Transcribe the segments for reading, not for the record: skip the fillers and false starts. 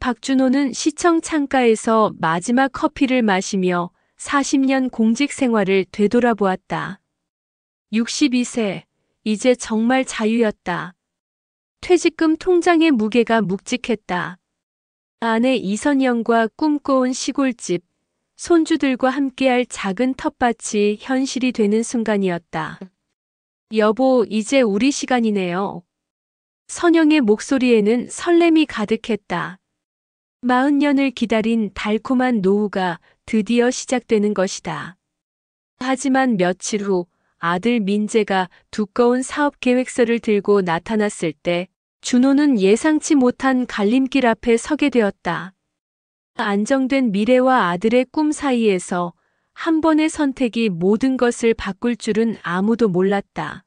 박준호는 시청 창가에서 마지막 커피를 마시며 40년 공직 생활을 되돌아보았다. 62세, 이제 정말 자유였다. 퇴직금 통장의 무게가 묵직했다. 아내 이선영과 꿈꿔온 시골집, 손주들과 함께할 작은 텃밭이 현실이 되는 순간이었다. 여보, 이제 우리 시간이네요. 선영의 목소리에는 설렘이 가득했다. 40년을 기다린 달콤한 노후가 드디어 시작되는 것이다. 하지만 며칠 후 아들 민재가 두꺼운 사업 계획서를 들고 나타났을 때 준호는 예상치 못한 갈림길 앞에 서게 되었다. 안정된 미래와 아들의 꿈 사이에서 한 번의 선택이 모든 것을 바꿀 줄은 아무도 몰랐다.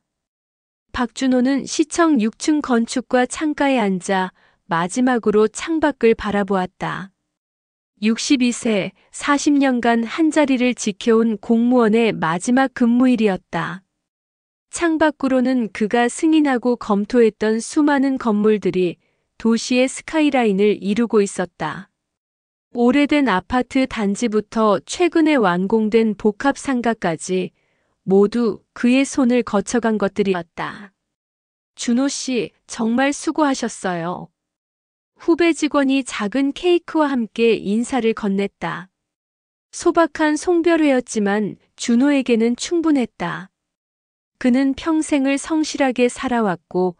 박준호는 시청 6층 건축과 창가에 앉아 마지막으로 창밖을 바라보았다. 62세, 40년간 한자리를 지켜온 공무원의 마지막 근무일이었다. 창밖으로는 그가 승인하고 검토했던 수많은 건물들이 도시의 스카이라인을 이루고 있었다. 오래된 아파트 단지부터 최근에 완공된 복합상가까지 모두 그의 손을 거쳐간 것들이었다. 준호 씨, 정말 수고하셨어요. 후배 직원이 작은 케이크와 함께 인사를 건넸다. 소박한 송별회였지만 준호에게는 충분했다. 그는 평생을 성실하게 살아왔고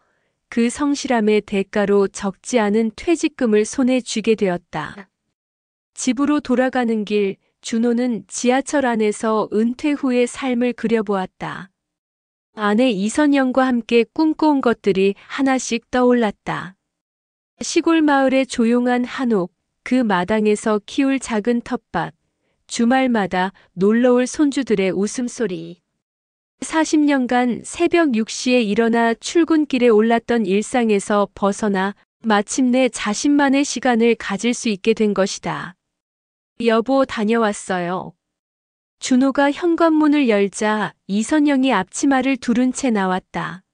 그 성실함의 대가로 적지 않은 퇴직금을 손에 쥐게 되었다. 집으로 돌아가는 길, 준호는 지하철 안에서 은퇴 후의 삶을 그려보았다. 아내 이선영과 함께 꿈꿔온 것들이 하나씩 떠올랐다. 시골 마을의 조용한 한옥, 그 마당에서 키울 작은 텃밭, 주말마다 놀러올 손주들의 웃음소리. 40년간 새벽 6시에 일어나 출근길에 올랐던 일상에서 벗어나 마침내 자신만의 시간을 가질 수 있게 된 것이다. 여보, 다녀왔어요. 준호가 현관문을 열자 이선영이 앞치마를 두른 채 나왔다.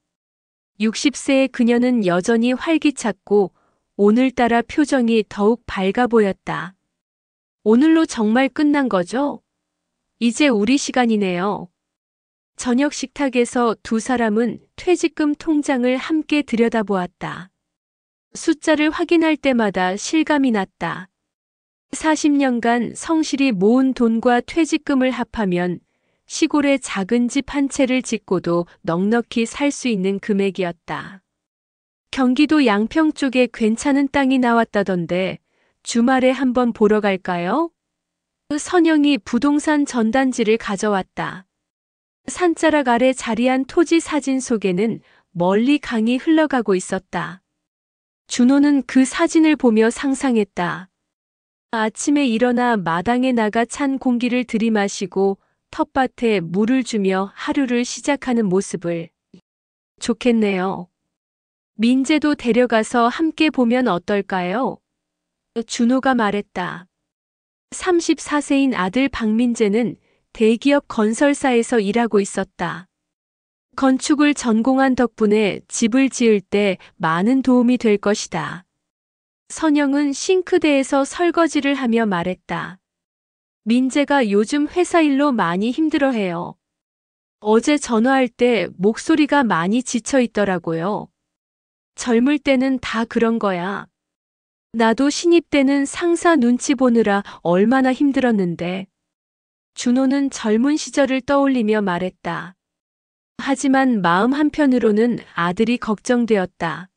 60세의 그녀는 여전히 활기찼고 오늘따라 표정이 더욱 밝아 보였다. 오늘로 정말 끝난 거죠? 이제 우리 시간이네요. 저녁 식탁에서 두 사람은 퇴직금 통장을 함께 들여다보았다. 숫자를 확인할 때마다 실감이 났다. 40년간 성실히 모은 돈과 퇴직금을 합하면 시골의 작은 집 한 채를 짓고도 넉넉히 살 수 있는 금액이었다. 경기도 양평 쪽에 괜찮은 땅이 나왔다던데 주말에 한번 보러 갈까요? 선영이 부동산 전단지를 가져왔다. 산자락 아래 자리한 토지 사진 속에는 멀리 강이 흘러가고 있었다. 준호는 그 사진을 보며 상상했다. 아침에 일어나 마당에 나가 찬 공기를 들이마시고 텃밭에 물을 주며 하루를 시작하는 모습을. 좋겠네요. 민재도 데려가서 함께 보면 어떨까요? 준호가 말했다. 34세인 아들 박민재는 대기업 건설사에서 일하고 있었다. 건축을 전공한 덕분에 집을 지을 때 많은 도움이 될 것이다. 선영은 싱크대에서 설거지를 하며 말했다. 민재가 요즘 회사 일로 많이 힘들어해요. 어제 전화할 때 목소리가 많이 지쳐 있더라고요. 젊을 때는 다 그런 거야. 나도 신입 때는 상사 눈치 보느라 얼마나 힘들었는데. 준호는 젊은 시절을 떠올리며 말했다. 하지만 마음 한편으로는 아들이 걱정되었다.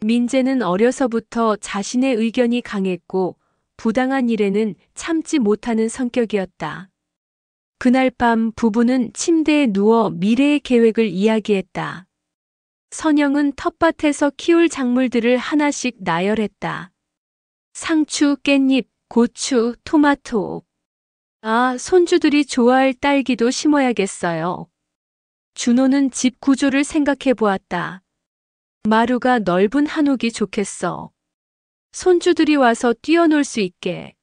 민재는 어려서부터 자신의 의견이 강했고 부당한 일에는 참지 못하는 성격이었다. 그날 밤 부부는 침대에 누워 미래의 계획을 이야기했다. 선영은 텃밭에서 키울 작물들을 하나씩 나열했다. 상추, 깻잎, 고추, 토마토. 아, 손주들이 좋아할 딸기도 심어야겠어요. 준호는 집 구조를 생각해 보았다. 마루가 넓은 한옥이 좋겠어. 손주들이 와서 뛰어놀 수 있게.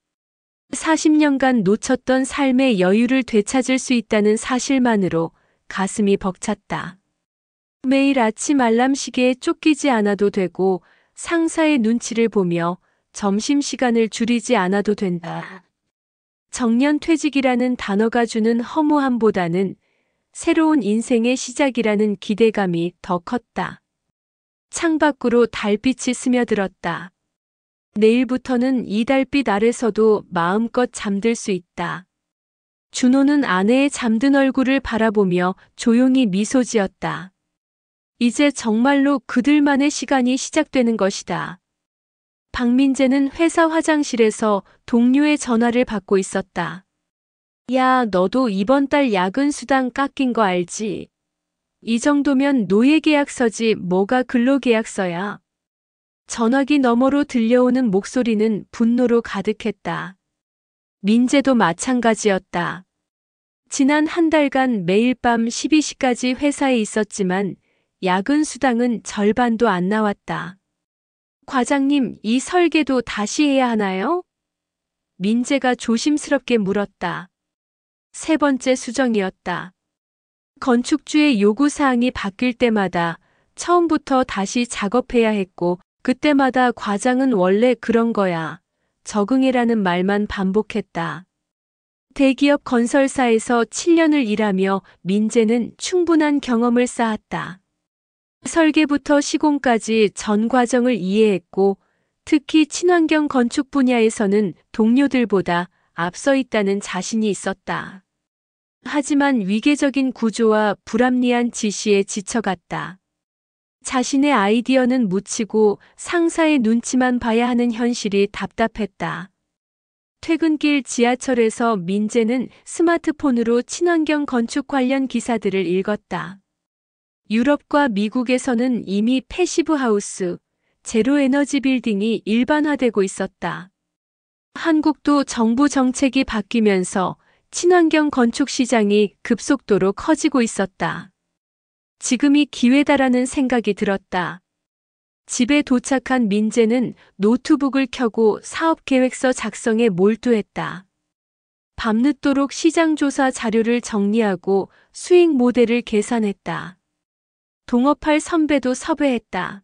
40년간 놓쳤던 삶의 여유를 되찾을 수 있다는 사실만으로 가슴이 벅찼다. 매일 아침 알람 시계에 쫓기지 않아도 되고 상사의 눈치를 보며 점심시간을 줄이지 않아도 된다. 정년퇴직이라는 단어가 주는 허무함보다는 새로운 인생의 시작이라는 기대감이 더 컸다. 창밖으로 달빛이 스며들었다. 내일부터는 이 달빛 아래서도 마음껏 잠들 수 있다. 준호는 아내의 잠든 얼굴을 바라보며 조용히 미소 지었다. 이제 정말로 그들만의 시간이 시작되는 것이다. 박민재는 회사 화장실에서 동료의 전화를 받고 있었다. 야, 너도 이번 달 야근 수당 깎인 거 알지? 이 정도면 노예계약서지 뭐가 근로계약서야. 전화기 너머로 들려오는 목소리는 분노로 가득했다. 민재도 마찬가지였다. 지난 한 달간 매일 밤 12시까지 회사에 있었지만 야근 수당은 절반도 안 나왔다. 과장님, 이 설계도 다시 해야 하나요? 민재가 조심스럽게 물었다. 세 번째 수정이었다. 건축주의 요구사항이 바뀔 때마다 처음부터 다시 작업해야 했고 그때마다 과장은 원래 그런 거야. 적응해라는 말만 반복했다. 대기업 건설사에서 7년을 일하며 민재는 충분한 경험을 쌓았다. 설계부터 시공까지 전 과정을 이해했고 특히 친환경 건축 분야에서는 동료들보다 앞서 있다는 자신이 있었다. 하지만 위계적인 구조와 불합리한 지시에 지쳐갔다. 자신의 아이디어는 묻히고 상사의 눈치만 봐야 하는 현실이 답답했다. 퇴근길 지하철에서 민재는 스마트폰으로 친환경 건축 관련 기사들을 읽었다. 유럽과 미국에서는 이미 패시브 하우스, 제로 에너지 빌딩이 일반화되고 있었다. 한국도 정부 정책이 바뀌면서 친환경 건축 시장이 급속도로 커지고 있었다. 지금이 기회다라는 생각이 들었다. 집에 도착한 민재는 노트북을 켜고 사업계획서 작성에 몰두했다. 밤늦도록 시장조사 자료를 정리하고 수익 모델을 계산했다. 동업할 선배도 섭외했다.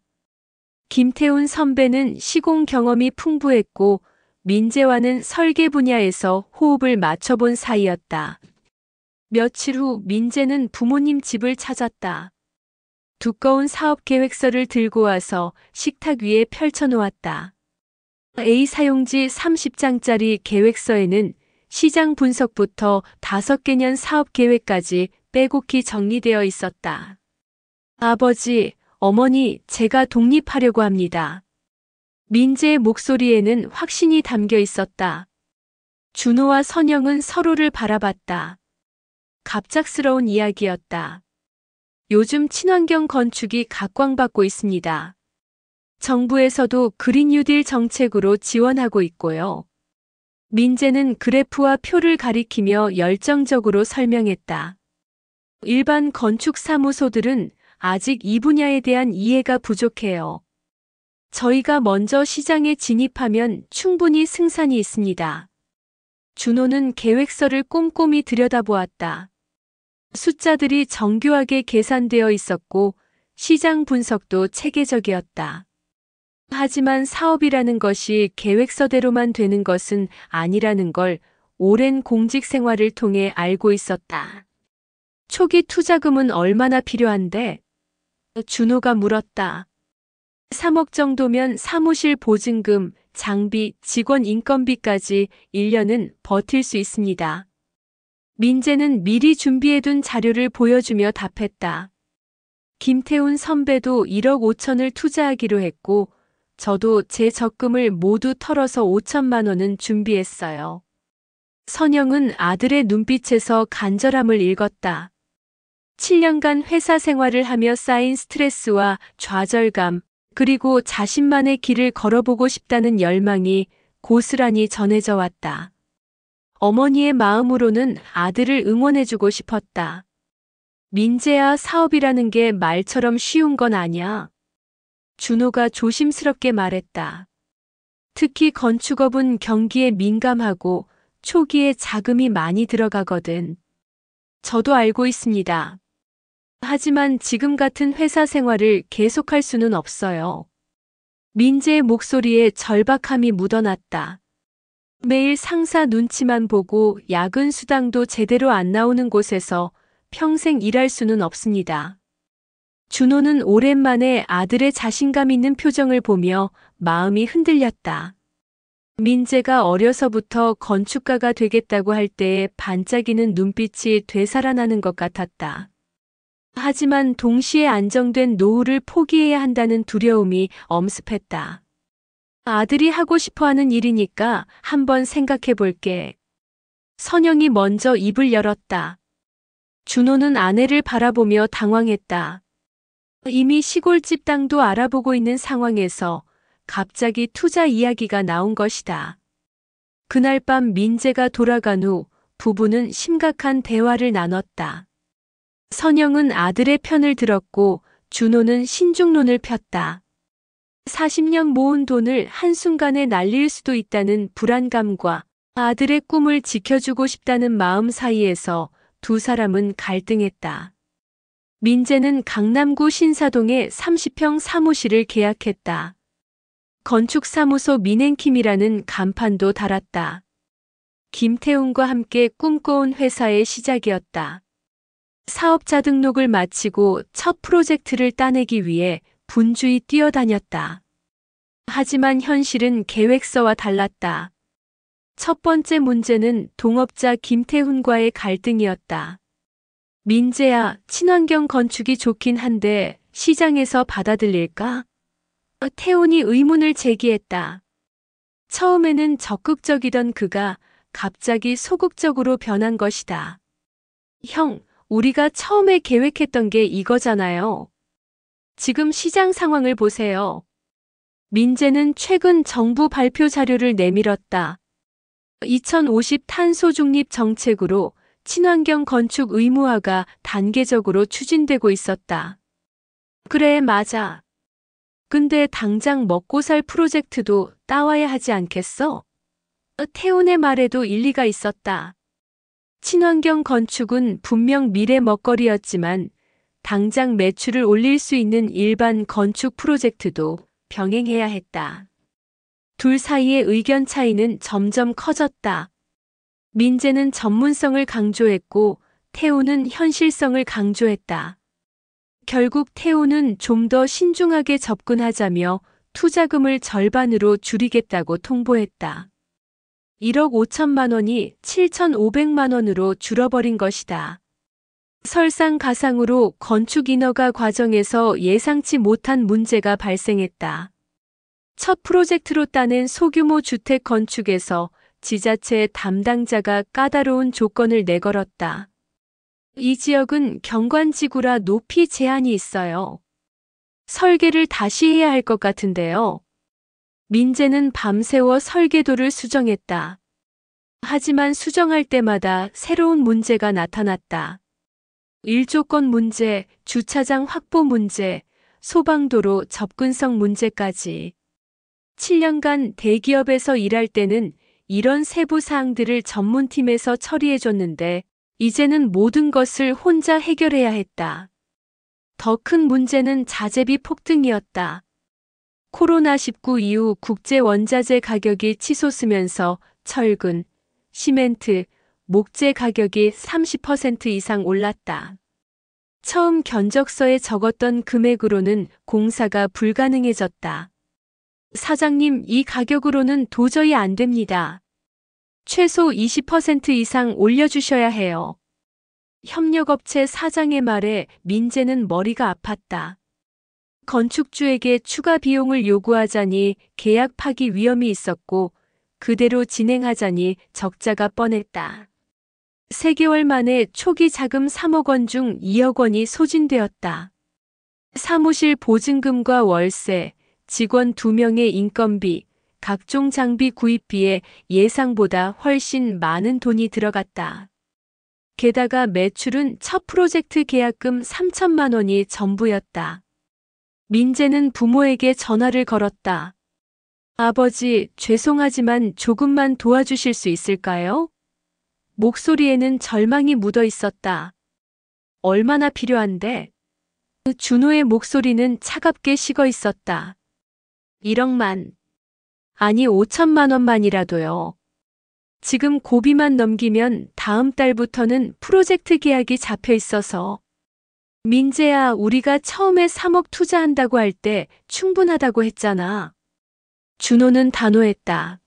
김태훈 선배는 시공 경험이 풍부했고 민재와는 설계 분야에서 호흡을 맞춰본 사이였다. 며칠 후 민재는 부모님 집을 찾았다. 두꺼운 사업 계획서를 들고 와서 식탁 위에 펼쳐놓았다. A 사용지 30장짜리 계획서에는 시장 분석부터 5개년 사업 계획까지 빼곡히 정리되어 있었다. 아버지, 어머니, 제가 독립하려고 합니다. 민재의 목소리에는 확신이 담겨 있었다. 준호와 선영은 서로를 바라봤다. 갑작스러운 이야기였다. 요즘 친환경 건축이 각광받고 있습니다. 정부에서도 그린 뉴딜 정책으로 지원하고 있고요. 민재는 그래프와 표를 가리키며 열정적으로 설명했다. 일반 건축 사무소들은 아직 이 분야에 대한 이해가 부족해요. 저희가 먼저 시장에 진입하면 충분히 승산이 있습니다. 준호는 계획서를 꼼꼼히 들여다보았다. 숫자들이 정교하게 계산되어 있었고 시장 분석도 체계적이었다. 하지만 사업이라는 것이 계획서대로만 되는 것은 아니라는 걸 오랜 공직 생활을 통해 알고 있었다. 초기 투자금은 얼마나 필요한데? 준호가 물었다. 3억 정도면 사무실 보증금, 장비, 직원 인건비까지 1년은 버틸 수 있습니다. 민재는 미리 준비해둔 자료를 보여주며 답했다. 김태훈 선배도 1억 5천을 투자하기로 했고 저도 제 적금을 모두 털어서 5천만 원은 준비했어요. 선영은 아들의 눈빛에서 간절함을 읽었다. 7년간 회사 생활을 하며 쌓인 스트레스와 좌절감, 그리고 자신만의 길을 걸어보고 싶다는 열망이 고스란히 전해져 왔다. 어머니의 마음으로는 아들을 응원해주고 싶었다. 민재야, 사업이라는 게 말처럼 쉬운 건 아니야. 준호가 조심스럽게 말했다. 특히 건축업은 경기에 민감하고 초기에 자금이 많이 들어가거든. 저도 알고 있습니다. 하지만 지금 같은 회사 생활을 계속할 수는 없어요. 민재의 목소리에 절박함이 묻어났다. 매일 상사 눈치만 보고 야근 수당도 제대로 안 나오는 곳에서 평생 일할 수는 없습니다. 준호는 오랜만에 아들의 자신감 있는 표정을 보며 마음이 흔들렸다. 민재가 어려서부터 건축가가 되겠다고 할 때의 반짝이는 눈빛이 되살아나는 것 같았다. 하지만 동시에 안정된 노후를 포기해야 한다는 두려움이 엄습했다. 아들이 하고 싶어하는 일이니까 한번 생각해 볼게. 선영이 먼저 입을 열었다. 준호는 아내를 바라보며 당황했다. 이미 시골집 땅도 알아보고 있는 상황에서 갑자기 투자 이야기가 나온 것이다. 그날 밤 민재가 돌아간 후 부부는 심각한 대화를 나눴다. 선영은 아들의 편을 들었고 준호는 신중론을 폈다. 40년 모은 돈을 한순간에 날릴 수도 있다는 불안감과 아들의 꿈을 지켜주고 싶다는 마음 사이에서 두 사람은 갈등했다. 민재는 강남구 신사동에 30평 사무실을 계약했다. 건축사무소 민앤킴이라는 간판도 달았다. 김태훈과 함께 꿈꿔온 회사의 시작이었다. 사업자 등록을 마치고 첫 프로젝트를 따내기 위해 분주히 뛰어다녔다. 하지만 현실은 계획서와 달랐다. 첫 번째 문제는 동업자 김태훈과의 갈등이었다. 민재야, 친환경 건축이 좋긴 한데 시장에서 받아들일까? 태훈이 의문을 제기했다. 처음에는 적극적이던 그가 갑자기 소극적으로 변한 것이다. 형, 우리가 처음에 계획했던 게 이거잖아요. 지금 시장 상황을 보세요. 민재는 최근 정부 발표 자료를 내밀었다. 2050 탄소 중립 정책으로 친환경 건축 의무화가 단계적으로 추진되고 있었다. 그래, 맞아. 근데 당장 먹고 살 프로젝트도 따와야 하지 않겠어? 태훈의 말에도 일리가 있었다. 친환경 건축은 분명 미래 먹거리였지만 당장 매출을 올릴 수 있는 일반 건축 프로젝트도 병행해야 했다. 둘 사이의 의견 차이는 점점 커졌다. 민재는 전문성을 강조했고 태훈은 현실성을 강조했다. 결국 태훈은 좀 더 신중하게 접근하자며 투자금을 절반으로 줄이겠다고 통보했다. 1억 5천만 원이 7,500만 원으로 줄어버린 것이다. 설상가상으로 건축 인허가 과정에서 예상치 못한 문제가 발생했다. 첫 프로젝트로 따낸 소규모 주택 건축에서 지자체 담당자가 까다로운 조건을 내걸었다. 이 지역은 경관지구라 높이 제한이 있어요. 설계를 다시 해야 할 것 같은데요. 민재는 밤새워 설계도를 수정했다. 하지만 수정할 때마다 새로운 문제가 나타났다. 일조권 문제, 주차장 확보 문제, 소방도로 접근성 문제까지. 7년간 대기업에서 일할 때는 이런 세부 사항들을 전문팀에서 처리해줬는데 이제는 모든 것을 혼자 해결해야 했다. 더 큰 문제는 자재비 폭등이었다. 코로나19 이후 국제 원자재 가격이 치솟으면서 철근, 시멘트, 목재 가격이 30% 이상 올랐다. 처음 견적서에 적었던 금액으로는 공사가 불가능해졌다. 사장님, 이 가격으로는 도저히 안 됩니다. 최소 20% 이상 올려주셔야 해요. 협력업체 사장의 말에 민재는 머리가 아팠다. 건축주에게 추가 비용을 요구하자니 계약 파기 위험이 있었고 그대로 진행하자니 적자가 뻔했다. 3개월 만에 초기 자금 3억 원 중 2억 원이 소진되었다. 사무실 보증금과 월세, 직원 2명의 인건비, 각종 장비 구입비에 예상보다 훨씬 많은 돈이 들어갔다. 게다가 매출은 첫 프로젝트 계약금 3천만 원이 전부였다. 민재는 부모에게 전화를 걸었다. 아버지, 죄송하지만 조금만 도와주실 수 있을까요? 목소리에는 절망이 묻어 있었다. 얼마나 필요한데? 준호의 목소리는 차갑게 식어 있었다. 1억만. 아니 5천만 원만이라도요. 지금 고비만 넘기면 다음 달부터는 프로젝트 계약이 잡혀 있어서. 민재야, 우리가 처음에 3억 투자한다고 할 때 충분하다고 했잖아. 준호는 단호했다.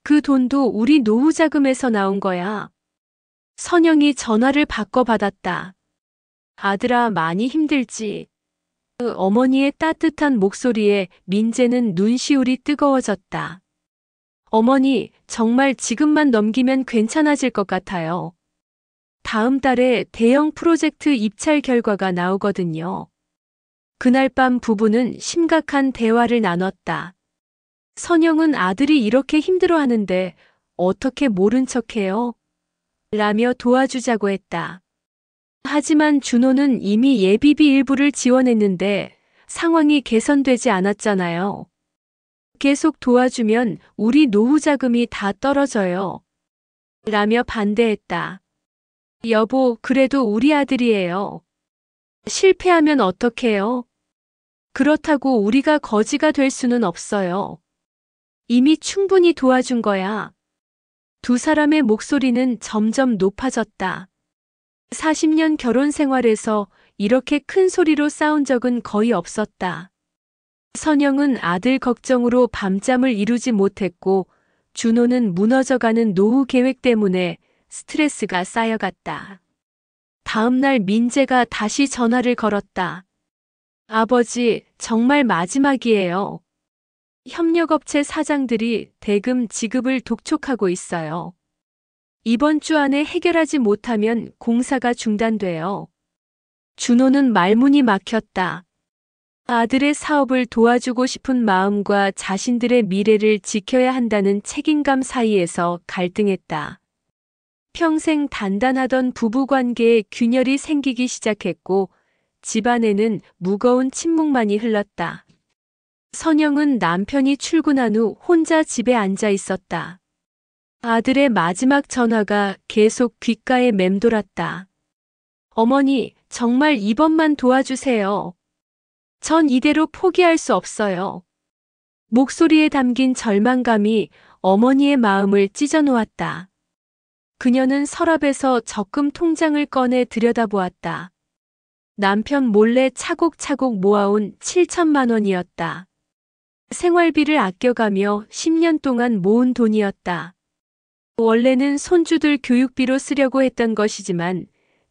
그 돈도 우리 노후 자금에서 나온 거야. 선영이 전화를 바꿔 받았다. 아들아, 많이 힘들지? 그 어머니의 따뜻한 목소리에 민재는 눈시울이 뜨거워졌다. 어머니, 정말 지금만 넘기면 괜찮아질 것 같아요. 다음 달에 대형 프로젝트 입찰 결과가 나오거든요. 그날 밤 부부는 심각한 대화를 나눴다. 선영은 아들이 이렇게 힘들어하는데 어떻게 모른 척해요? 라며 도와주자고 했다. 하지만 준호는 이미 예비비 일부를 지원했는데 상황이 개선되지 않았잖아요. 계속 도와주면 우리 노후 자금이 다 떨어져요. 라며 반대했다. 여보, 그래도 우리 아들이에요. 실패하면 어떡해요? 그렇다고 우리가 거지가 될 수는 없어요. 이미 충분히 도와준 거야. 두 사람의 목소리는 점점 높아졌다. 40년 결혼 생활에서 이렇게 큰 소리로 싸운 적은 거의 없었다. 선영은 아들 걱정으로 밤잠을 이루지 못했고, 준호는 무너져가는 노후 계획 때문에 스트레스가 쌓여갔다. 다음 날 민재가 다시 전화를 걸었다. 아버지, 정말 마지막이에요. 협력업체 사장들이 대금 지급을 독촉하고 있어요. 이번 주 안에 해결하지 못하면 공사가 중단돼요. 준호는 말문이 막혔다. 아들의 사업을 도와주고 싶은 마음과 자신들의 미래를 지켜야 한다는 책임감 사이에서 갈등했다. 평생 단단하던 부부관계에 균열이 생기기 시작했고 집안에는 무거운 침묵만이 흘렀다. 선영은 남편이 출근한 후 혼자 집에 앉아 있었다. 아들의 마지막 전화가 계속 귓가에 맴돌았다. 어머니, 정말 이번만 도와주세요. 전 이대로 포기할 수 없어요. 목소리에 담긴 절망감이 어머니의 마음을 찢어놓았다. 그녀는 서랍에서 적금 통장을 꺼내 들여다보았다. 남편 몰래 차곡차곡 모아온 7천만 원이었다. 생활비를 아껴가며 10년 동안 모은 돈이었다. 원래는 손주들 교육비로 쓰려고 했던 것이지만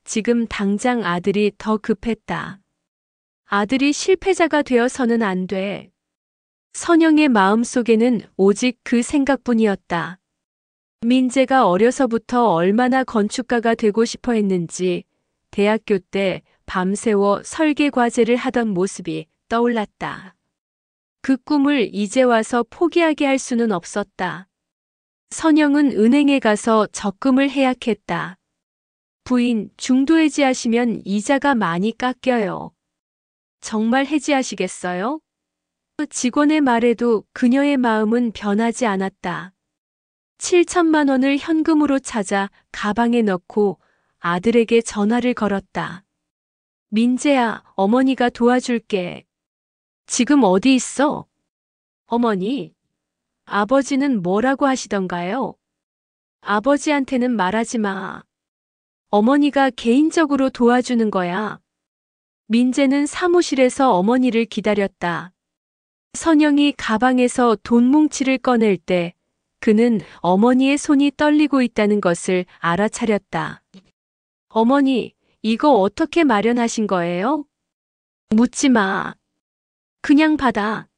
지금 당장 아들이 더 급했다. 아들이 실패자가 되어서는 안 돼. 선영의 마음속에는 오직 그 생각뿐이었다. 민재가 어려서부터 얼마나 건축가가 되고 싶어 했는지 대학교 때 밤새워 설계 과제를 하던 모습이 떠올랐다. 그 꿈을 이제 와서 포기하게 할 수는 없었다. 선영은 은행에 가서 적금을 해약했다. 부인, 중도 해지하시면 이자가 많이 깎여요. 정말 해지하시겠어요? 직원의 말에도 그녀의 마음은 변하지 않았다. 7천만 원을 현금으로 찾아 가방에 넣고 아들에게 전화를 걸었다. 민재야, 어머니가 도와줄게. 지금 어디 있어? 어머니, 아버지는 뭐라고 하시던가요? 아버지한테는 말하지 마. 어머니가 개인적으로 도와주는 거야. 민재는 사무실에서 어머니를 기다렸다. 선영이 가방에서 돈 뭉치를 꺼낼 때 그는 어머니의 손이 떨리고 있다는 것을 알아차렸다. 어머니, 이거 어떻게 마련하신 거예요? 묻지 마. 그냥 받아.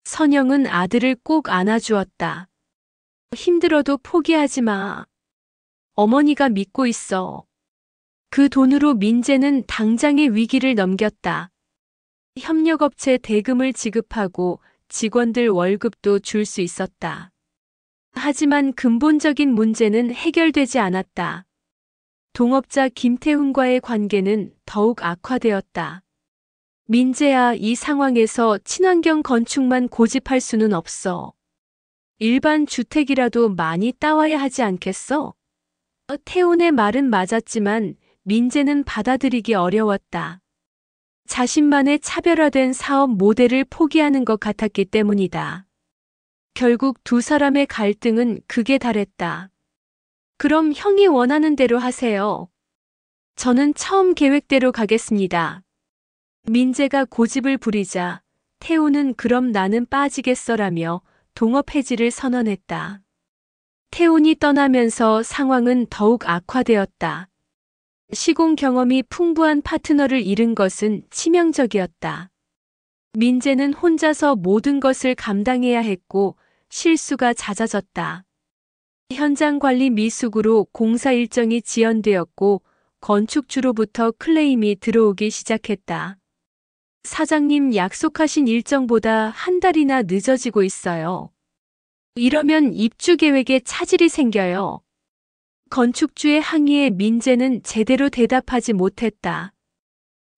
선영은 아들을 꼭 안아주었다. 힘들어도 포기하지 마. 어머니가 믿고 있어. 그 돈으로 민재는 당장의 위기를 넘겼다. 협력업체 대금을 지급하고 직원들 월급도 줄 수 있었다. 하지만 근본적인 문제는 해결되지 않았다. 동업자 김태훈과의 관계는 더욱 악화되었다. 민재야, 이 상황에서 친환경 건축만 고집할 수는 없어. 일반 주택이라도 많이 따와야 하지 않겠어? 태훈의 말은 맞았지만 민재는 받아들이기 어려웠다. 자신만의 차별화된 사업 모델을 포기하는 것 같았기 때문이다. 결국 두 사람의 갈등은 극에 달했다. 그럼 형이 원하는 대로 하세요. 저는 처음 계획대로 가겠습니다. 민재가 고집을 부리자 태우는 그럼 나는 빠지겠어라며 동업 해지를 선언했다. 태훈이 떠나면서 상황은 더욱 악화되었다. 시공 경험이 풍부한 파트너를 잃은 것은 치명적이었다. 민재는 혼자서 모든 것을 감당해야 했고 실수가 잦아졌다. 현장 관리 미숙으로 공사 일정이 지연되었고 건축주로부터 클레임이 들어오기 시작했다. 사장님 약속하신 일정보다 한 달이나 늦어지고 있어요. 이러면 입주 계획에 차질이 생겨요. 건축주의 항의에 민재는 제대로 대답하지 못했다.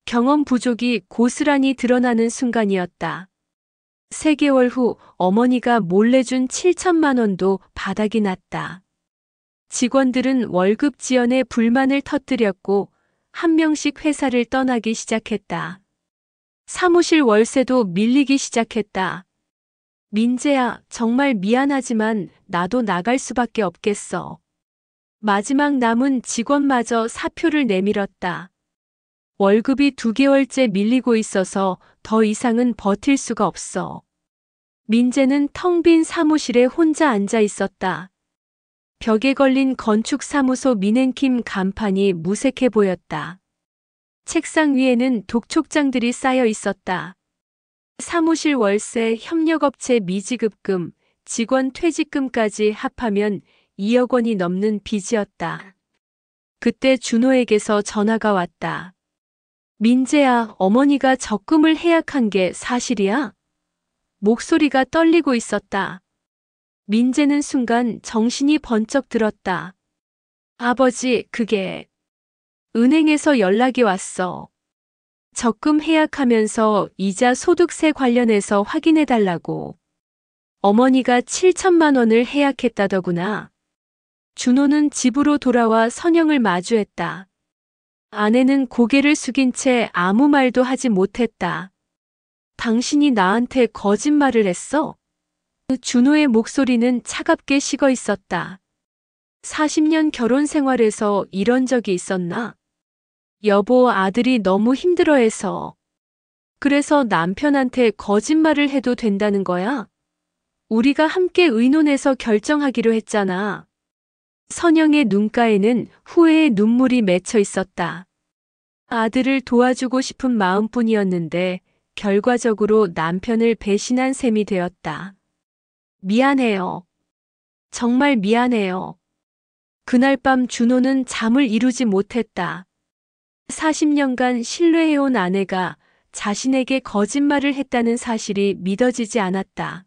경험 부족이 고스란히 드러나는 순간이었다. 3개월 후 어머니가 몰래 준 7천만 원도 바닥이 났다. 직원들은 월급 지연에 불만을 터뜨렸고 한 명씩 회사를 떠나기 시작했다. 사무실 월세도 밀리기 시작했다. 민재야, 정말 미안하지만 나도 나갈 수밖에 없겠어. 마지막 남은 직원마저 사표를 내밀었다. 월급이 2개월째 밀리고 있어서 더 이상은 버틸 수가 없어. 민재는 텅 빈 사무실에 혼자 앉아 있었다. 벽에 걸린 건축사무소 민행킴 간판이 무색해 보였다. 책상 위에는 독촉장들이 쌓여 있었다. 사무실 월세, 협력업체 미지급금, 직원 퇴직금까지 합하면 2억 원이 넘는 빚이었다. 그때 준호에게서 전화가 왔다. 민재야, 어머니가 적금을 해약한 게 사실이야? 목소리가 떨리고 있었다. 민재는 순간 정신이 번쩍 들었다. 아버지, 그게 은행에서 연락이 왔어. 적금 해약하면서 이자 소득세 관련해서 확인해달라고. 어머니가 7천만 원을 해약했다더구나. 준호는 집으로 돌아와 선영을 마주했다. 아내는 고개를 숙인 채 아무 말도 하지 못했다. 당신이 나한테 거짓말을 했어? 준호의 목소리는 차갑게 식어 있었다. 40년 결혼 생활에서 이런 적이 있었나? 여보, 아들이 너무 힘들어해서. 그래서 남편한테 거짓말을 해도 된다는 거야? 우리가 함께 의논해서 결정하기로 했잖아. 선영의 눈가에는 후회의 눈물이 맺혀 있었다. 아들을 도와주고 싶은 마음뿐이었는데 결과적으로 남편을 배신한 셈이 되었다. 미안해요. 정말 미안해요. 그날 밤 준호는 잠을 이루지 못했다. 40년간 신뢰해온 아내가 자신에게 거짓말을 했다는 사실이 믿어지지 않았다.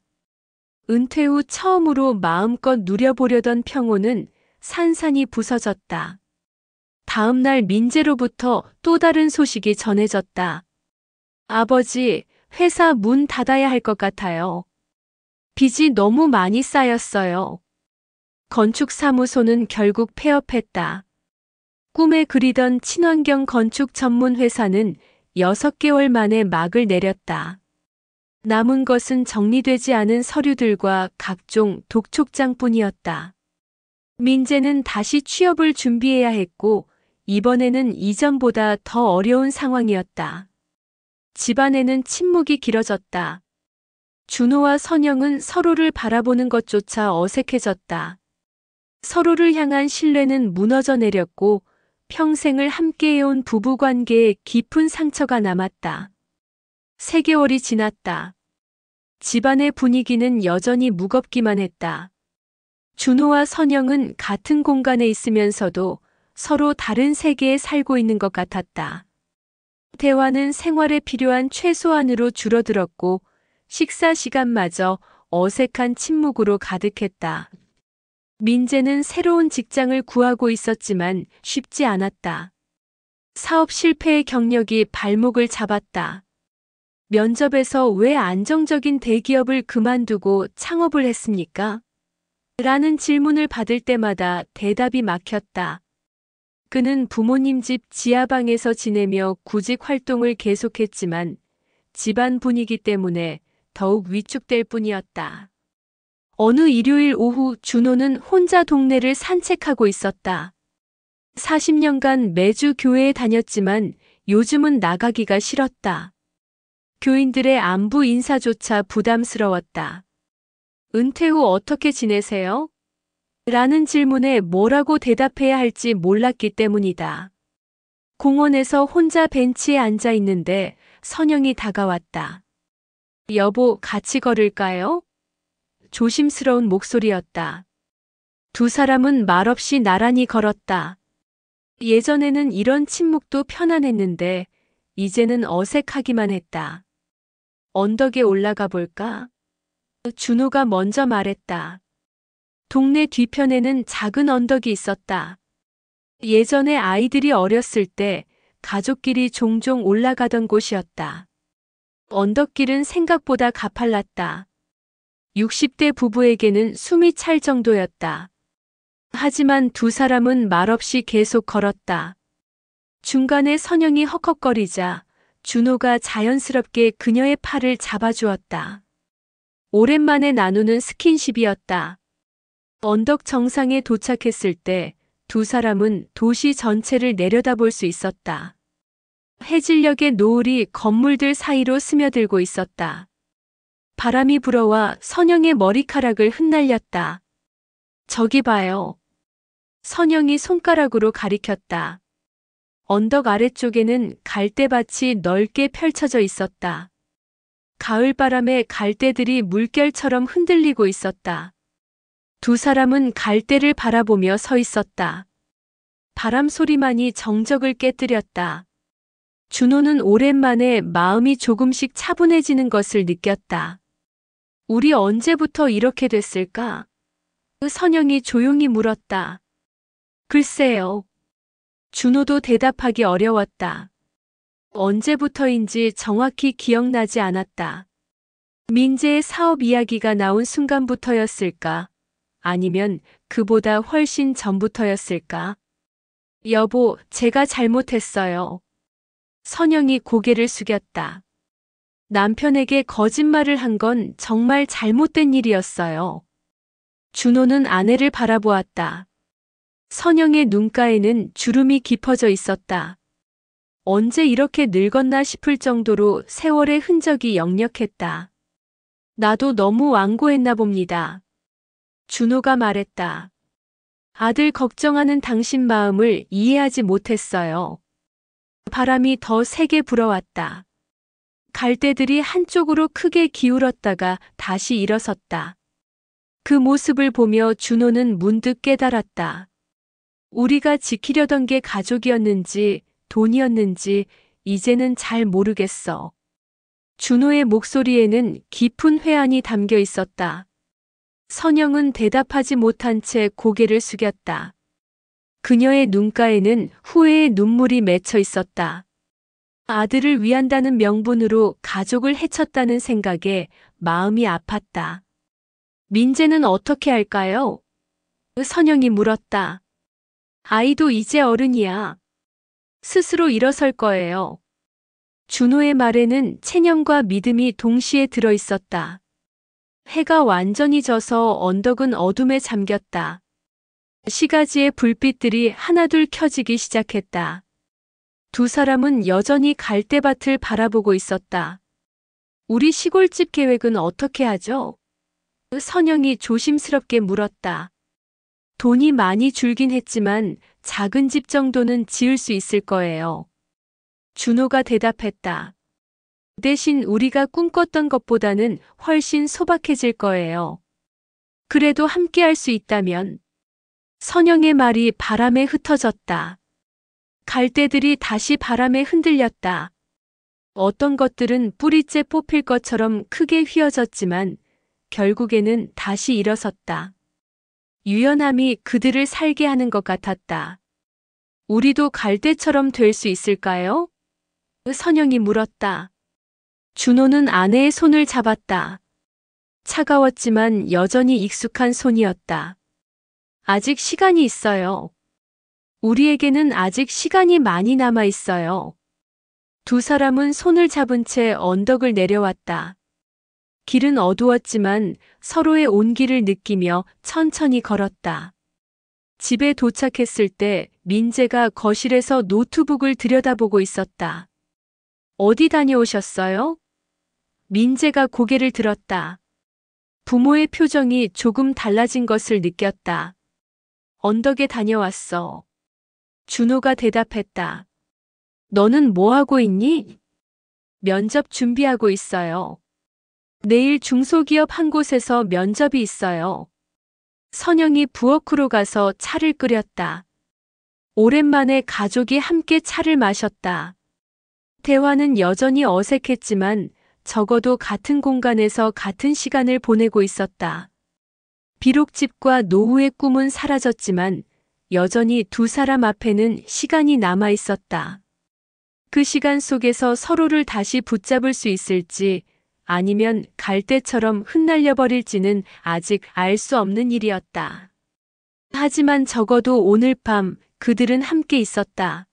은퇴 후 처음으로 마음껏 누려보려던 평온은 산산이 부서졌다. 다음 날 민재로부터 또 다른 소식이 전해졌다. 아버지, 회사 문 닫아야 할 것 같아요. 빚이 너무 많이 쌓였어요. 건축사무소는 결국 폐업했다. 꿈에 그리던 친환경 건축 전문 회사는 6개월 만에 막을 내렸다. 남은 것은 정리되지 않은 서류들과 각종 독촉장뿐이었다. 민재는 다시 취업을 준비해야 했고 이번에는 이전보다 더 어려운 상황이었다. 집안에는 침묵이 길어졌다. 준호와 선영은 서로를 바라보는 것조차 어색해졌다. 서로를 향한 신뢰는 무너져 내렸고 평생을 함께해온 부부관계에 깊은 상처가 남았다. 3개월이 지났다. 집안의 분위기는 여전히 무겁기만 했다. 준호와 선영은 같은 공간에 있으면서도 서로 다른 세계에 살고 있는 것 같았다. 대화는 생활에 필요한 최소한으로 줄어들었고 식사 시간마저 어색한 침묵으로 가득했다. 민재는 새로운 직장을 구하고 있었지만 쉽지 않았다. 사업 실패의 경력이 발목을 잡았다. 면접에서 왜 안정적인 대기업을 그만두고 창업을 했습니까? 라는 질문을 받을 때마다 대답이 막혔다. 그는 부모님 집 지하방에서 지내며 구직 활동을 계속했지만 집안 분위기 때문에 더욱 위축될 뿐이었다. 어느 일요일 오후 준호는 혼자 동네를 산책하고 있었다. 40년간 매주 교회에 다녔지만 요즘은 나가기가 싫었다. 교인들의 안부 인사조차 부담스러웠다. 은퇴 후 어떻게 지내세요? 라는 질문에 뭐라고 대답해야 할지 몰랐기 때문이다. 공원에서 혼자 벤치에 앉아 있는데 선영이 다가왔다. 여보, 같이 걸을까요? 조심스러운 목소리였다. 두 사람은 말없이 나란히 걸었다. 예전에는 이런 침묵도 편안했는데 이제는 어색하기만 했다. 언덕에 올라가 볼까? 준호가 먼저 말했다. 동네 뒤편에는 작은 언덕이 있었다. 예전에 아이들이 어렸을 때 가족끼리 종종 올라가던 곳이었다. 언덕길은 생각보다 가팔랐다. 60대 부부에게는 숨이 찰 정도였다. 하지만 두 사람은 말없이 계속 걸었다. 중간에 선영이 헉헉거리자 준호가 자연스럽게 그녀의 팔을 잡아주었다. 오랜만에 나누는 스킨십이었다. 언덕 정상에 도착했을 때 두 사람은 도시 전체를 내려다볼 수 있었다. 해질녘의 노을이 건물들 사이로 스며들고 있었다. 바람이 불어와 선영의 머리카락을 흩날렸다. 저기 봐요. 선영이 손가락으로 가리켰다. 언덕 아래쪽에는 갈대밭이 넓게 펼쳐져 있었다. 가을바람에 갈대들이 물결처럼 흔들리고 있었다. 두 사람은 갈대를 바라보며 서 있었다. 바람 소리만이 정적을 깨뜨렸다. 준호는 오랜만에 마음이 조금씩 차분해지는 것을 느꼈다. 우리 언제부터 이렇게 됐을까? 선영이 조용히 물었다. 글쎄요. 준호도 대답하기 어려웠다. 언제부터인지 정확히 기억나지 않았다. 민재의 사업 이야기가 나온 순간부터였을까? 아니면 그보다 훨씬 전부터였을까? 여보, 제가 잘못했어요. 선영이 고개를 숙였다. 남편에게 거짓말을 한 건 정말 잘못된 일이었어요. 준호는 아내를 바라보았다. 선영의 눈가에는 주름이 깊어져 있었다. 언제 이렇게 늙었나 싶을 정도로 세월의 흔적이 역력했다. 나도 너무 완고했나 봅니다. 준호가 말했다. 아들 걱정하는 당신 마음을 이해하지 못했어요. 바람이 더 세게 불어왔다. 갈대들이 한쪽으로 크게 기울었다가 다시 일어섰다. 그 모습을 보며 준호는 문득 깨달았다. 우리가 지키려던 게 가족이었는지 돈이었는지 이제는 잘 모르겠어. 준호의 목소리에는 깊은 회한이 담겨 있었다. 선영은 대답하지 못한 채 고개를 숙였다. 그녀의 눈가에는 후회의 눈물이 맺혀 있었다. 아들을 위한다는 명분으로 가족을 해쳤다는 생각에 마음이 아팠다. 민재는 어떻게 할까요? 선영이 물었다. 아이도 이제 어른이야. 스스로 일어설 거예요. 준호의 말에는 체념과 믿음이 동시에 들어 있었다. 해가 완전히 져서 언덕은 어둠에 잠겼다. 시가지의 불빛들이 하나둘 켜지기 시작했다. 두 사람은 여전히 갈대밭을 바라보고 있었다. 우리 시골집 계획은 어떻게 하죠? 선영이 조심스럽게 물었다. 돈이 많이 줄긴 했지만 작은 집 정도는 지을 수 있을 거예요. 준호가 대답했다. 대신 우리가 꿈꿨던 것보다는 훨씬 소박해질 거예요. 그래도 함께 할 수 있다면. 선영의 말이 바람에 흩어졌다. 갈대들이 다시 바람에 흔들렸다. 어떤 것들은 뿌리째 뽑힐 것처럼 크게 휘어졌지만 결국에는 다시 일어섰다. 유연함이 그들을 살게 하는 것 같았다. 우리도 갈대처럼 될 수 있을까요? 선영이 물었다. 준호는 아내의 손을 잡았다. 차가웠지만 여전히 익숙한 손이었다. 아직 시간이 있어요. 우리에게는 아직 시간이 많이 남아 있어요. 두 사람은 손을 잡은 채 언덕을 내려왔다. 길은 어두웠지만 서로의 온기를 느끼며 천천히 걸었다. 집에 도착했을 때 민재가 거실에서 노트북을 들여다보고 있었다. 어디 다녀오셨어요? 민재가 고개를 들었다. 부모의 표정이 조금 달라진 것을 느꼈다. 언덕에 다녀왔어. 준호가 대답했다. 너는 뭐 하고 있니? 면접 준비하고 있어요. 내일 중소기업 한 곳에서 면접이 있어요. 선영이 부엌으로 가서 차를 끓였다. 오랜만에 가족이 함께 차를 마셨다. 대화는 여전히 어색했지만 적어도 같은 공간에서 같은 시간을 보내고 있었다. 비록 집과 노후의 꿈은 사라졌지만 여전히 두 사람 앞에는 시간이 남아 있었다. 그 시간 속에서 서로를 다시 붙잡을 수 있을지 아니면 갈대처럼 흩날려 버릴지는 아직 알 수 없는 일이었다. 하지만 적어도 오늘 밤 그들은 함께 있었다.